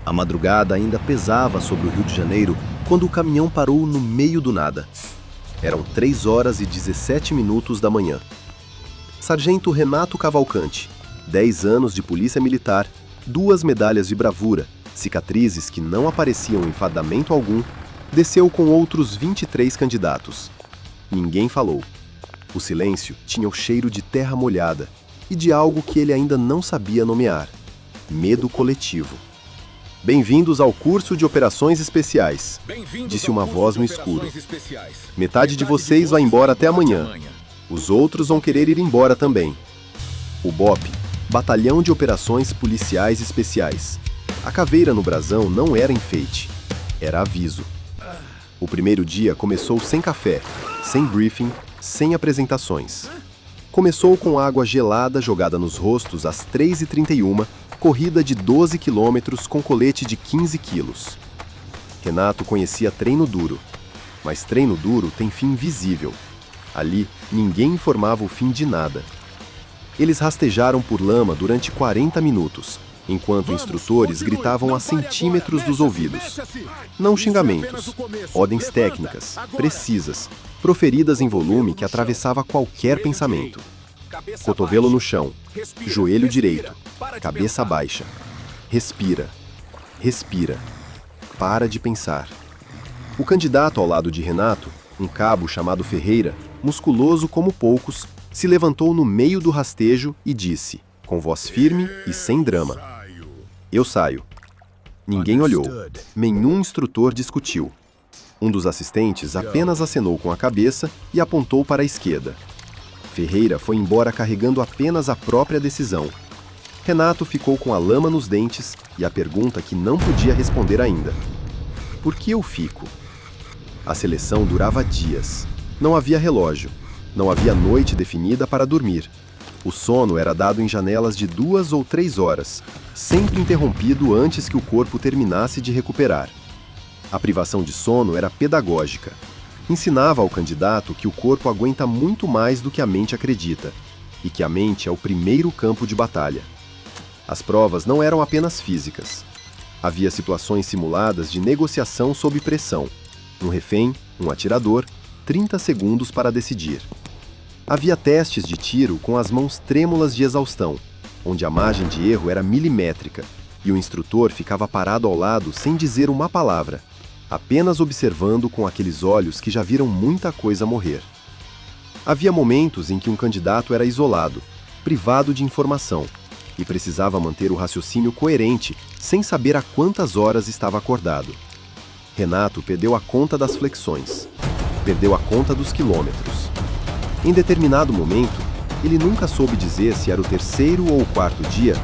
A madrugada ainda pesava sobre o Rio de Janeiro quando o caminhão parou no meio do nada. Eram 3h17 da manhã. Sargento Renato Cavalcante, 10 anos de polícia militar, 2 medalhas de bravura, cicatrizes que não apareciam em fardamento algum, desceu com outros 23 candidatos. Ninguém falou. O silêncio tinha o cheiro de terra molhada e de algo que ele ainda não sabia nomear: medo coletivo. Bem-vindos ao curso de operações especiais, disse uma voz no escuro. Metade de vocês vai embora até amanhã. Os outros vão querer ir embora também. O BOP, Batalhão de Operações Policiais Especiais. A caveira no brasão não era enfeite, era aviso. O primeiro dia começou sem café, sem briefing, sem apresentações. Começou com água gelada jogada nos rostos às 3h31, corrida de 12 quilômetros com colete de 15 quilos. Renato conhecia treino duro, mas treino duro tem fim visível. Ali, ninguém informava o fim de nada. Eles rastejaram por lama durante 40 minutos, enquanto instrutores gritavam a centímetros dos ouvidos. Não xingamentos, ordens técnicas, precisas, proferidas em volume que atravessava qualquer pensamento. Cotovelo no chão, joelho direito, cabeça baixa. Respira, respira, para de pensar. O candidato ao lado de Renato, um cabo chamado Ferreira, musculoso como poucos, se levantou no meio do rastejo e disse, com voz firme e sem drama: "Eu saio." Ninguém olhou. Nenhum instrutor discutiu. Um dos assistentes apenas acenou com a cabeça e apontou para a esquerda. Ferreira foi embora carregando apenas a própria decisão. Renato ficou com a lama nos dentes e a pergunta que não podia responder ainda: por que eu fico? A seleção durava dias. Não havia relógio. Não havia noite definida para dormir. O sono era dado em janelas de 2 ou 3 horas, sempre interrompido antes que o corpo terminasse de recuperar. A privação de sono era pedagógica. Ensinava ao candidato que o corpo aguenta muito mais do que a mente acredita, e que a mente é o primeiro campo de batalha. As provas não eram apenas físicas. Havia situações simuladas de negociação sob pressão. Um refém, um atirador, 30 segundos para decidir. Havia testes de tiro com as mãos trêmulas de exaustão, onde a margem de erro era milimétrica, e o instrutor ficava parado ao lado sem dizer uma palavra, apenas observando com aqueles olhos que já viram muita coisa morrer. Havia momentos em que um candidato era isolado, privado de informação, e precisava manter o raciocínio coerente, sem saber a quantas horas estava acordado. Renato perdeu a conta das flexões, perdeu a conta dos quilômetros. Em determinado momento, ele nunca soube dizer se era o 3º ou o 4º dia,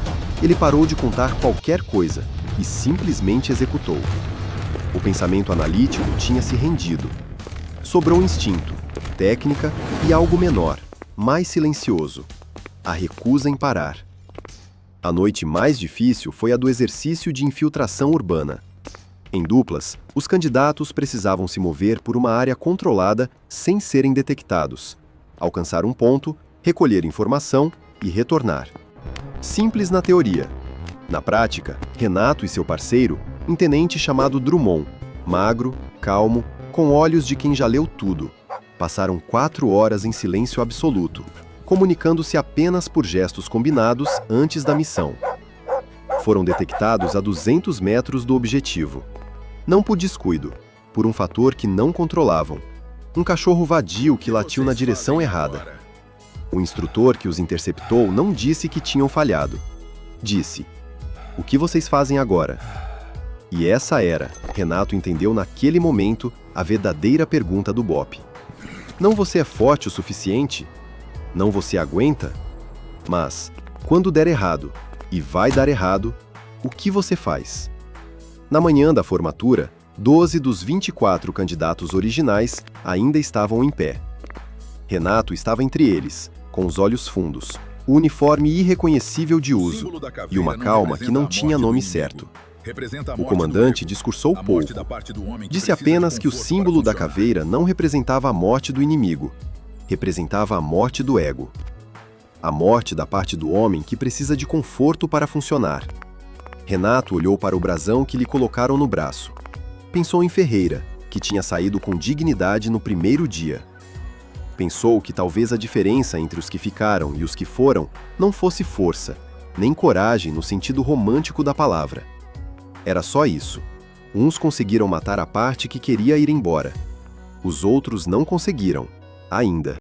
ele parou de contar qualquer coisa e simplesmente executou. O pensamento analítico tinha se rendido. Sobrou instinto, técnica e algo menor, mais silencioso: a recusa em parar. A noite mais difícil foi a do exercício de infiltração urbana. Em duplas, os candidatos precisavam se mover por uma área controlada sem serem detectados, alcançar um ponto, recolher informação e retornar. Simples na teoria. Na prática, Renato e seu parceiro, um tenente chamado Drummond, magro, calmo, com olhos de quem já leu tudo, passaram 4 horas em silêncio absoluto, comunicando-se apenas por gestos combinados antes da missão. Foram detectados a 200 metros do objetivo. Não por descuido, por um fator que não controlavam: um cachorro vadio que latiu na direção errada. O instrutor que os interceptou não disse que tinham falhado. Disse: "O que vocês fazem agora?" E essa era, Renato entendeu naquele momento, a verdadeira pergunta do BOP. Não você é forte o suficiente? Não você aguenta? Mas, quando der errado, e vai dar errado, o que você faz? Na manhã da formatura, 12 dos 24 candidatos originais ainda estavam em pé. Renato estava entre eles, com os olhos fundos, o uniforme irreconhecível de uso e uma calma que não tinha nome certo. O comandante discursou pouco. Disse apenas que o símbolo da caveira não representava a morte do inimigo, representava a morte do ego. A morte da parte do homem que precisa de conforto para funcionar. Renato olhou para o brasão que lhe colocaram no braço. Pensou em Ferreira, que tinha saído com dignidade no primeiro dia. Pensou que talvez a diferença entre os que ficaram e os que foram não fosse força, nem coragem no sentido romântico da palavra. Era só isso. Uns conseguiram matar a parte que queria ir embora. Os outros não conseguiram, ainda.